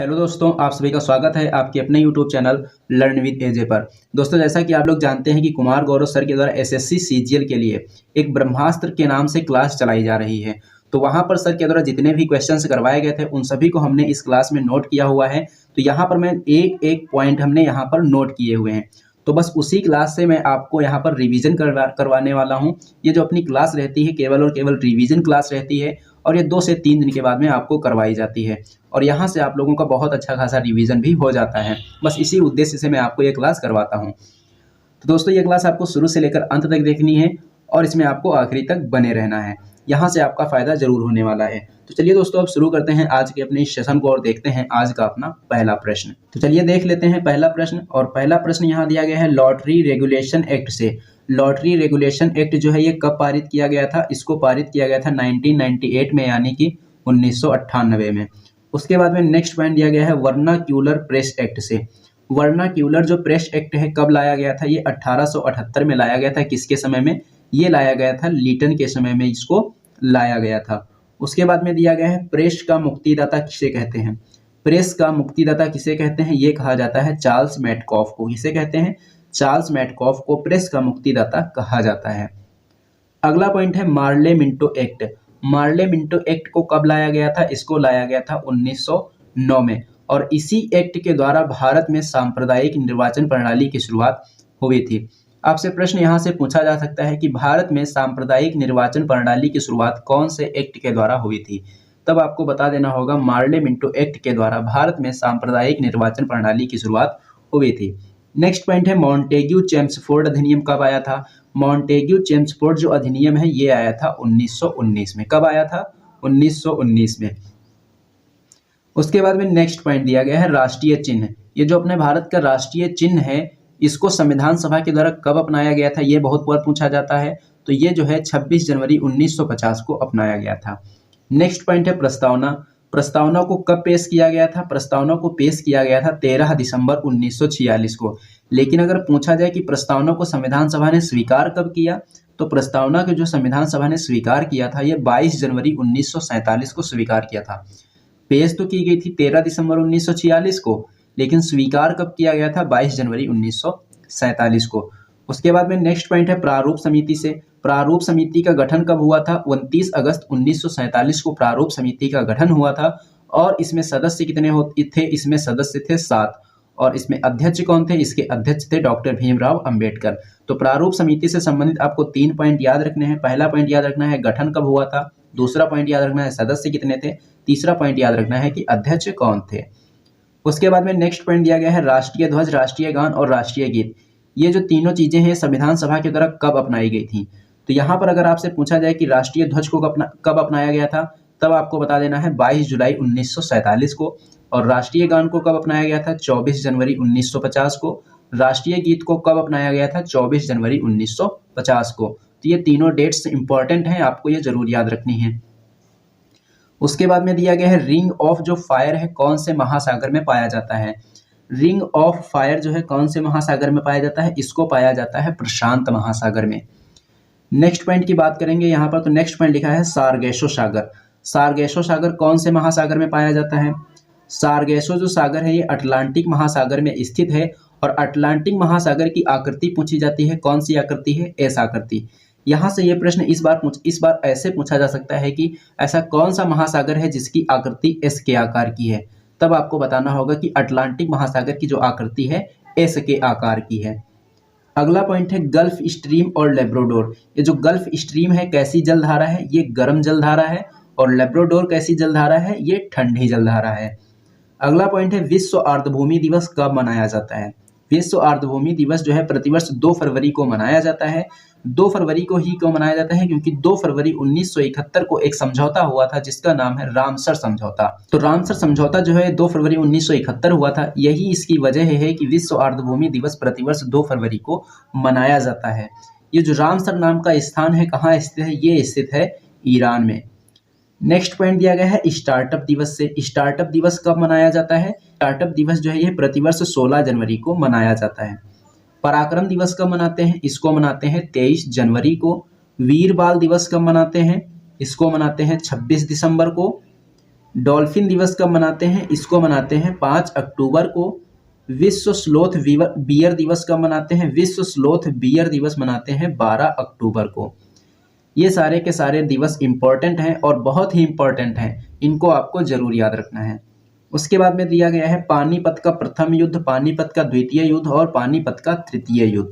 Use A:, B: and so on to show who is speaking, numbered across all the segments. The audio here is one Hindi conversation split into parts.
A: हेलो दोस्तों, आप सभी का स्वागत है आपके अपने यूट्यूब चैनल लर्न विद एजे पर। दोस्तों, जैसा कि आप लोग जानते हैं कि कुमार गौरव सर के द्वारा एसएससी सीजीएल के लिए एक ब्रह्मास्त्र के नाम से क्लास चलाई जा रही है। तो वहां पर सर के द्वारा जितने भी क्वेश्चंस करवाए गए थे उन सभी को हमने इस क्लास में नोट किया हुआ है। तो यहाँ पर मैं एक एक पॉइंट हमने यहाँ पर नोट किए हुए हैं। तो बस उसी क्लास से मैं आपको यहाँ पर रिवीजन करवाने वाला हूँ। ये जो अपनी क्लास रहती है केवल और केवल रिवीजन क्लास रहती है और ये 2 से 3 दिन के बाद में आपको करवाई जाती है और यहाँ से आप लोगों का बहुत अच्छा खासा रिवीजन भी हो जाता है। बस इसी उद्देश्य से मैं आपको ये क्लास करवाता हूँ। तो दोस्तों, ये क्लास आपको शुरू से लेकर अंत तक देखनी है और इसमें आपको आखिरी तक बने रहना है। यहाँ से आपका फायदा जरूर होने वाला है। तो चलिए दोस्तों, अब शुरू करते हैं आज के अपने इस सेशन को और देखते हैं आज का अपना पहला प्रश्न। तो चलिए देख लेते हैं पहला प्रश्न। और पहला प्रश्न यहाँ दिया गया है लॉटरी रेगुलेशन एक्ट से। लॉटरी रेगुलेशन एक्ट जो है ये कब पारित किया गया था? इसको पारित किया गया था 1998 में, यानी कि 1998 में। उसके बाद में नेक्स्ट पॉइंट दिया गया है वर्नाक्यूलर प्रेस एक्ट से। वर्नाक्यूलर जो प्रेस एक्ट है कब लाया गया था? ये 1878 में लाया गया था। किसके समय में ये लाया गया था? लीटन के समय में इसको लाया गया था। उसके बाद में दिया गया है प्रेस का मुक्तिदाता किसे कहते हैं? प्रेस का मुक्तिदाता किसे कहते हैं? ये कहा जाता है चार्ल्स मैटकॉफ को। किसे कहते हैं? चार्ल्स मैटकॉफ को प्रेस का मुक्तिदाता कहा जाता है। अगला पॉइंट है Morley Minto act. Morley Minto act को कब लाया गया था? इसको लाया गया था 1909 में और इसी एक्ट के द्वारा भारत में सांप्रदायिक निर्वाचन प्रणाली की शुरुआत हुई थी। आपसे प्रश्न यहाँ से पूछा जा सकता है कि भारत में सांप्रदायिक निर्वाचन प्रणाली की शुरुआत कौन से एक्ट के द्वारा हुई थी? तब आपको बता देना होगा मार्ले मिंटो एक्ट के द्वारा भारत में सांप्रदायिक निर्वाचन प्रणाली की शुरुआत हुई थी। नेक्स्ट पॉइंट है मॉन्टेग्यू चेम्सफोर्ड अधिनियम कब आया था? मॉन्टेग्यू चेम्सफोर्ड जो अधिनियम है ये आया था 1919 में। कब आया था? 1919 में। उसके बाद में नेक्स्ट पॉइंट दिया गया है राष्ट्रीय चिन्ह। ये जो अपने भारत का राष्ट्रीय चिन्ह है इसको संविधान सभा के द्वारा कब अपनाया गया था? ये बहुत बार पूछा जाता है। तो ये जो है 26 जनवरी 1950 को अपनाया गया था। नेक्स्ट पॉइंट है प्रस्तावना। प्रस्तावना को कब पेश किया गया था? प्रस्तावना को पेश किया गया था 13 दिसंबर 1946 को। लेकिन अगर पूछा जाए कि प्रस्तावना को संविधान सभा ने स्वीकार कब किया, तो प्रस्तावना को जो संविधान सभा ने स्वीकार किया था ये 22 जनवरी 1947 को स्वीकार किया था। पेश तो की गई थी 13 दिसंबर 1946 को, लेकिन स्वीकार कब किया गया था? 22 जनवरी 1947 को। उसके बाद में नेक्स्ट पॉइंट है प्रारूप समिति से। प्रारूप समिति का गठन कब हुआ था? 29 अगस्त 1947 को प्रारूप समिति का गठन हुआ था और इसमें सदस्य कितने थे? इसमें सदस्य थे 7 और इसमें अध्यक्ष कौन थे? इसके अध्यक्ष थे डॉक्टर भीमराव अंबेडकर। तो प्रारूप समिति से संबंधित आपको 3 पॉइंट याद रखने हैं। पहला पॉइंट याद रखना है गठन कब हुआ था, दूसरा पॉइंट याद रखना है सदस्य कितने थे, तीसरा पॉइंट याद रखना है कि अध्यक्ष कौन थे। उसके बाद में नेक्स्ट पॉइंट दिया गया है राष्ट्रीय ध्वज, राष्ट्रीय गान और राष्ट्रीय गीत। ये जो तीनों चीजें हैं संविधान सभा के द्वारा कब अपनाई गई थी? तो यहाँ पर अगर आपसे पूछा जाए कि राष्ट्रीय ध्वज को कब अपनाया गया था, तब आपको बता देना है 22 जुलाई 1947 को। और राष्ट्रीय गान को कब अपनाया गया था? 24 जनवरी 1950 को। राष्ट्रीय गीत को कब अपनाया गया था? 24 जनवरी 1950 को। तो ये तीनों डेट्स इंपॉर्टेंट हैं, आपको ये जरूर याद रखनी है। उसके बाद में दिया गया है रिंग ऑफ जो फायर है कौन से महासागर में पाया जाता है? रिंग ऑफ फायर जो है कौन से महासागर में पाया जाता है? इसको पाया जाता है प्रशांत महासागर में। नेक्स्ट पॉइंट की बात करेंगे यहाँ पर, तो नेक्स्ट पॉइंट लिखा है सार्गेसो सागर। सार्गेसो सागर कौन से महासागर में पाया जाता है? सार्गेसो जो सागर है ये अटलांटिक महासागर में स्थित है और अटलांटिक महासागर की आकृति पूछी जाती है। कौन सी आकृति है? एस आकृति। यहाँ से ये प्रश्न इस बार ऐसे पूछा जा सकता है कि ऐसा कौन सा महासागर है जिसकी आकृति एस के आकार की है? तब आपको बताना होगा कि अटलांटिक महासागर की जो आकृति है एस के आकार की है। अगला पॉइंट है गल्फ स्ट्रीम और लेब्राडोर। ये जो गल्फ स्ट्रीम है कैसी जलधारा है? ये गर्म जलधारा है और लेब्राडोर कैसी जलधारा है? ये ठंडी जलधारा है। अगला पॉइंट है विश्व आर्द्रभूमि दिवस कब मनाया जाता है? विश्व आर्द्रभूमि दिवस जो है प्रतिवर्ष 2 फरवरी को मनाया जाता है। 2 फरवरी को ही क्यों मनाया जाता है? क्योंकि 2 फरवरी 1971 को एक समझौता हुआ था जिसका नाम है रामसर समझौता। तो रामसर समझौता जो है 2 फरवरी 1971 हुआ था। यही इसकी वजह है कि विश्व आर्द्रभूमि दिवस प्रतिवर्ष 2 फरवरी को मनाया जाता है। ये जो रामसर नाम का स्थान है कहाँ स्थित है? ये स्थित है ईरान में। नेक्स्ट पॉइंट दिया गया है स्टार्टअप दिवस से। स्टार्टअप दिवस कब मनाया जाता है? स्टार्टअप दिवस जो है ये प्रतिवर्ष 16 जनवरी को मनाया जाता है। पराक्रम दिवस कब मनाते हैं? इसको मनाते हैं 23 जनवरी को। वीर बाल दिवस कब मनाते हैं? इसको मनाते हैं 26 दिसंबर को। डॉल्फिन दिवस कब मनाते हैं? इसको मनाते हैं 5 अक्टूबर को। विश्व स्लोथ बियर दिवस कब मनाते हैं? विश्व स्लोथ बियर दिवस मनाते हैं 12 अक्टूबर को। ये सारे के सारे दिवस इम्पोर्टेंट हैं और बहुत ही इम्पोर्टेंट हैं, इनको आपको जरूर याद रखना है। उसके बाद में दिया गया है पानीपत का प्रथम युद्ध, पानीपत का द्वितीय युद्ध और पानीपत का तृतीय युद्ध।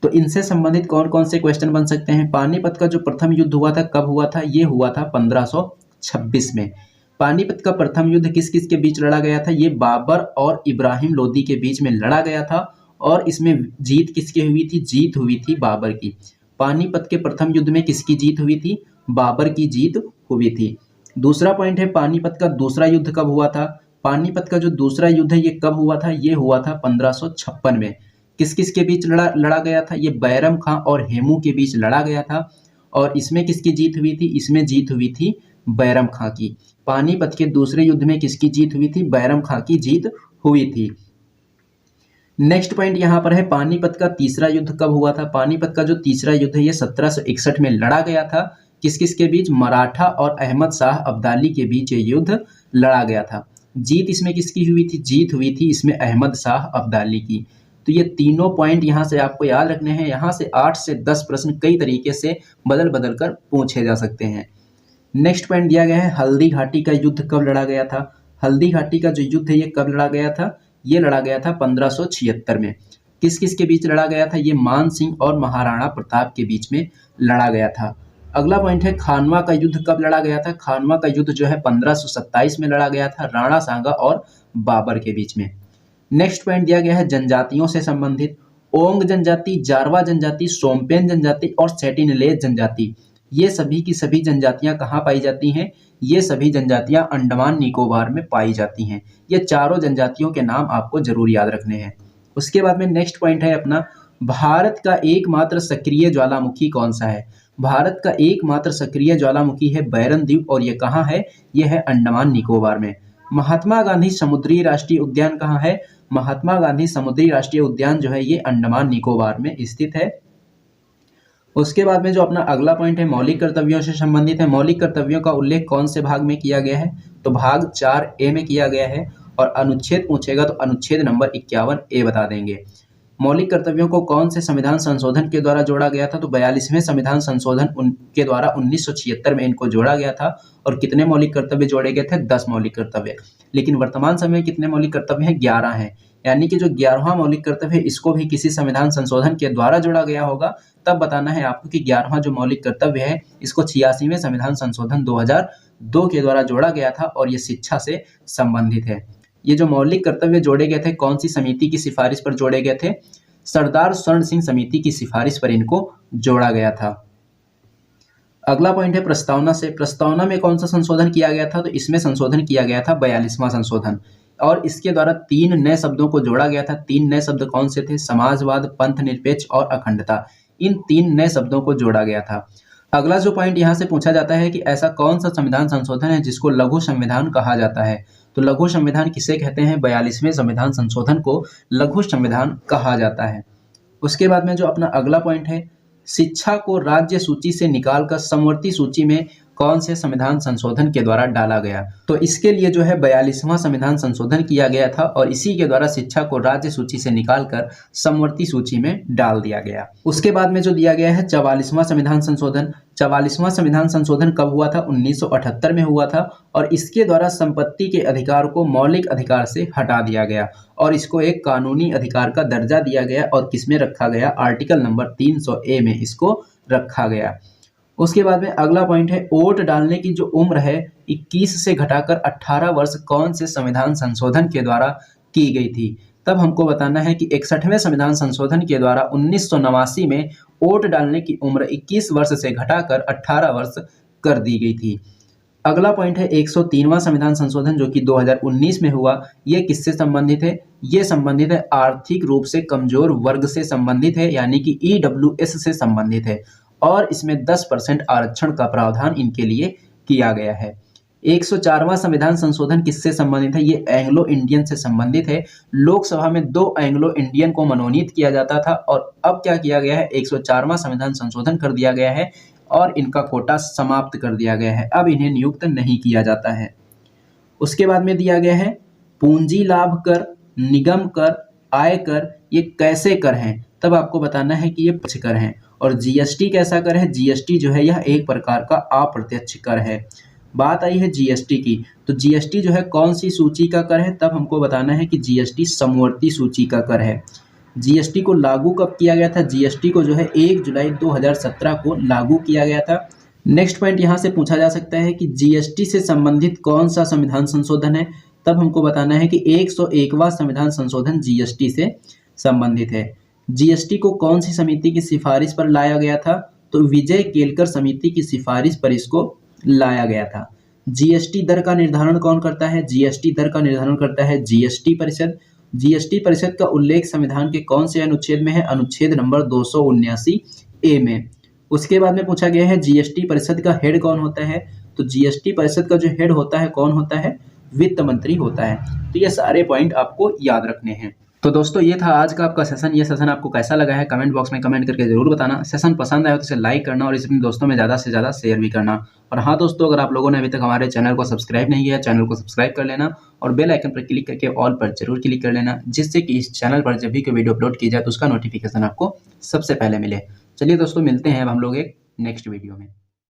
A: तो इनसे संबंधित कौन कौन से क्वेश्चन बन सकते हैं? पानीपत का जो प्रथम युद्ध हुआ था कब हुआ था? ये हुआ था 1526 में। पानीपत का प्रथम युद्ध किस किस के बीच लड़ा गया था? ये बाबर और इब्राहिम लोदी के बीच में लड़ा गया था और इसमें जीत किसकी हुई थी? जीत हुई थी बाबर की। पानीपत के प्रथम युद्ध में किसकी जीत हुई थी? बाबर की जीत हुई थी। दूसरा पॉइंट है पानीपत का दूसरा युद्ध कब हुआ था? पानीपत का जो दूसरा युद्ध है ये कब हुआ था? ये हुआ था 1556 में। किस किस के बीच लड़ा गया था? ये बैरम खां और हेमू के बीच लड़ा गया था और इसमें किसकी जीत हुई थी? इसमें जीत हुई थी बैरम खां की। पानीपत के दूसरे युद्ध में किसकी जीत हुई थी? बैरम खां की जीत हुई थी। नेक्स्ट पॉइंट यहाँ पर है पानीपत का तीसरा युद्ध कब हुआ था? पानीपत का जो तीसरा युद्ध है ये 1761 में लड़ा गया था। किस किस के बीच? मराठा और अहमद शाह अब्दाली के बीच ये युद्ध लड़ा गया था। जीत इसमें किसकी हुई थी? जीत हुई थी इसमें अहमद शाह अब्दाली की। तो ये तीनों पॉइंट यहाँ से आपको याद रखने हैं। यहाँ से 8 से 10 प्रश्न कई तरीके से बदल बदल कर पूछे जा सकते हैं। नेक्स्ट पॉइंट दिया गया है हल्दी घाटी का युद्ध कब लड़ा गया था? हल्दी घाटी का जो युद्ध है ये कब लड़ा गया था? ये लड़ा गया था 1576 में। किस किस के बीच लड़ा गया था? ये मान सिंह और महाराणा प्रताप के बीच में लड़ा गया था। अगला पॉइंट है खानवा का युद्ध कब लड़ा गया था? खानवा का युद्ध जो है 1527 में लड़ा गया था राणा सांगा और बाबर के बीच में। नेक्स्ट पॉइंट दिया गया है जनजातियों से संबंधित। ओंग जनजाति, जारवा जनजाति, सोमपेन जनजाति और सेटिनलेज जनजाति, ये सभी की सभी जनजातियां कहाँ पाई जाती हैं? ये सभी जनजातियां अंडमान निकोबार में पाई जाती हैं। ये चारों जनजातियों के नाम आपको जरूर याद रखने हैं। उसके बाद में नेक्स्ट पॉइंट है अपना भारत का एकमात्र सक्रिय ज्वालामुखी कौन सा है? भारत का एकमात्र सक्रिय ज्वालामुखी है बैरन द्वीप और ये कहाँ है? ये है अंडमान निकोबार में। महात्मा गांधी समुद्री राष्ट्रीय उद्यान कहाँ है? महात्मा गांधी समुद्री राष्ट्रीय उद्यान जो है ये अंडमान निकोबार में स्थित है। उसके बाद में जो अपना अगला पॉइंट है मौलिक कर्तव्यों से संबंधित है। मौलिक कर्तव्यों का उल्लेख कौन से भाग में किया गया है? तो भाग 4A में किया गया है और अनुच्छेद पूछेगा तो अनुच्छेद नंबर 51A बता देंगे। मौलिक कर्तव्यों को कौन से संविधान संशोधन के द्वारा जोड़ा गया था? तो 42वें संविधान संशोधन के द्वारा 1976 में इनको जोड़ा गया था। और कितने मौलिक कर्तव्य जोड़े गए थे? 10 मौलिक कर्तव्य। लेकिन वर्तमान समय में कितने मौलिक कर्तव्य हैं? 11 हैं। यानी कि जो 11वां मौलिक कर्तव्य है इसको भी किसी संविधान संशोधन के द्वारा जोड़ा गया होगा। तब बताना है आपको कि 11वां जो मौलिक कर्तव्य है इसको 86वें संविधान संशोधन 2002 के द्वारा जोड़ा गया था और ये शिक्षा से संबंधित है। ये जो मौलिक कर्तव्य जोड़े गए थे कौन सी समिति की सिफारिश पर जोड़े गए थे? सरदार स्वर्ण सिंह समिति की सिफारिश पर इनको जोड़ा गया था। अगला पॉइंट है प्रस्तावना से। प्रस्तावना में कौन सा संशोधन किया गया था? तो इसमें संशोधन किया गया था 42वां संशोधन और इसके द्वारा 3 नए शब्दों को जोड़ा गया था। 3 नए शब्द कौन से थे? समाजवाद, पंथ निरपेक्ष और अखंडता। इन 3 नए शब्दों को जोड़ा गया था। अगला जो पॉइंट यहाँ से पूछा जाता है कि ऐसा कौन सा संविधान संशोधन है जिसको लघु संविधान कहा जाता है? तो लघु संविधान किसे कहते हैं? 42वें संविधान संशोधन को लघु संविधान कहा जाता है। उसके बाद में जो अपना अगला पॉइंट है शिक्षा को राज्य सूची से निकालकर समवर्ती सूची में कौन से संविधान संशोधन के द्वारा डाला गया? तो इसके लिए जो है 42वां संविधान संशोधन किया गया था और इसी के द्वारा शिक्षा को राज्य सूची से निकालकर समवर्ती सूची में डाल दिया गया। उसके बाद में जो दिया गया है 44वां संविधान संशोधन। 44वां संविधान संशोधन कब हुआ था? 1978 में हुआ था और इसके द्वारा संपत्ति के अधिकार को मौलिक अधिकार से हटा दिया गया और इसको एक कानूनी अधिकार का दर्जा दिया गया और किसमें रखा गया? आर्टिकल नंबर 300A में इसको रखा गया। उसके बाद में अगला पॉइंट है वोट डालने की जो उम्र है 21 से घटाकर 18 वर्ष कौन से संविधान संशोधन के द्वारा की गई थी? तब हमको बताना है कि 61वें संविधान संशोधन के द्वारा 1989 में वोट डालने की उम्र 21 वर्ष से घटाकर 18 वर्ष कर दी गई थी। अगला पॉइंट है 103वां संविधान संशोधन जो कि 2019 में हुआ। ये किससे संबंधित है? ये संबंधित है आर्थिक रूप से कमजोर वर्ग से संबंधित है यानी कि EWS से संबंधित है और इसमें 10% आरक्षण का प्रावधान इनके लिए किया गया है। 104वां संविधान संशोधन किससे संबंधित है? ये एंग्लो इंडियन से संबंधित है। लोकसभा में 2 एंग्लो इंडियन को मनोनीत किया जाता था और अब क्या किया गया है? 104वां संविधान संशोधन कर दिया गया है और इनका कोटा समाप्त कर दिया गया है। अब इन्हें नियुक्त नहीं किया जाता है। उसके बाद में दिया गया है पूंजी लाभ कर, निगम कर, आय कर, ये कैसे कर हैं, तब आपको बताना है कि ये प्रत्यक्ष कर हैं। और जीएसटी कैसा कर है, जीएसटी जो है यह एक प्रकार का अप्रत्यक्ष कर है। बात आई है जीएसटी की, तो जीएसटी जो है कौन सी सूची का कर है, तब हमको बताना है कि जीएसटी समवर्ती सूची का कर है। जीएसटी को लागू कब किया गया था, जीएसटी को जो है 1 जुलाई 2017 को लागू किया गया था। नेक्स्ट पॉइंट यहाँ से पूछा जा सकता है कि जीएसटी से संबंधित कौन सा संविधान संशोधन है, तब हमको बताना है कि 101वां संविधान संशोधन जीएसटी से संबंधित है। जीएसटी को कौन सी समिति की सिफारिश पर लाया गया था, तो विजय केलकर समिति की सिफारिश पर इसको लाया गया था। जीएसटी दर का निर्धारण कौन करता है, जीएसटी दर का निर्धारण करता है जीएसटी परिषद। जीएसटी परिषद का उल्लेख संविधान के कौन से अनुच्छेद में है, अनुच्छेद नंबर 279A में। उसके बाद में पूछा गया है जीएसटी परिषद का हेड कौन होता है, तो जीएसटी परिषद का जो हेड होता है कौन होता है, वित्त मंत्री होता है। तो ये सारे पॉइंट आपको याद रखने हैं। तो दोस्तों ये था आज का आपका सेशन। ये सेशन आपको कैसा लगा है कमेंट बॉक्स में कमेंट करके जरूर बताना। सेशन पसंद आया तो इसे लाइक करना और इसे अपने दोस्तों में ज़्यादा से ज़्यादा शेयर भी करना। और हाँ दोस्तों, अगर आप लोगों ने अभी तक हमारे चैनल को सब्सक्राइब नहीं किया, चैनल को सब्सक्राइब कर लेना और बेल आइकन पर क्लिक करके ऑल पर जरूर क्लिक कर लेना, जिससे कि इस चैनल पर जब भी कोई वीडियो अपलोड की जाए तो उसका नोटिफिकेशन आपको सबसे पहले मिले। चलिए दोस्तों, मिलते हैं अब हम लोग एक नेक्स्ट वीडियो में।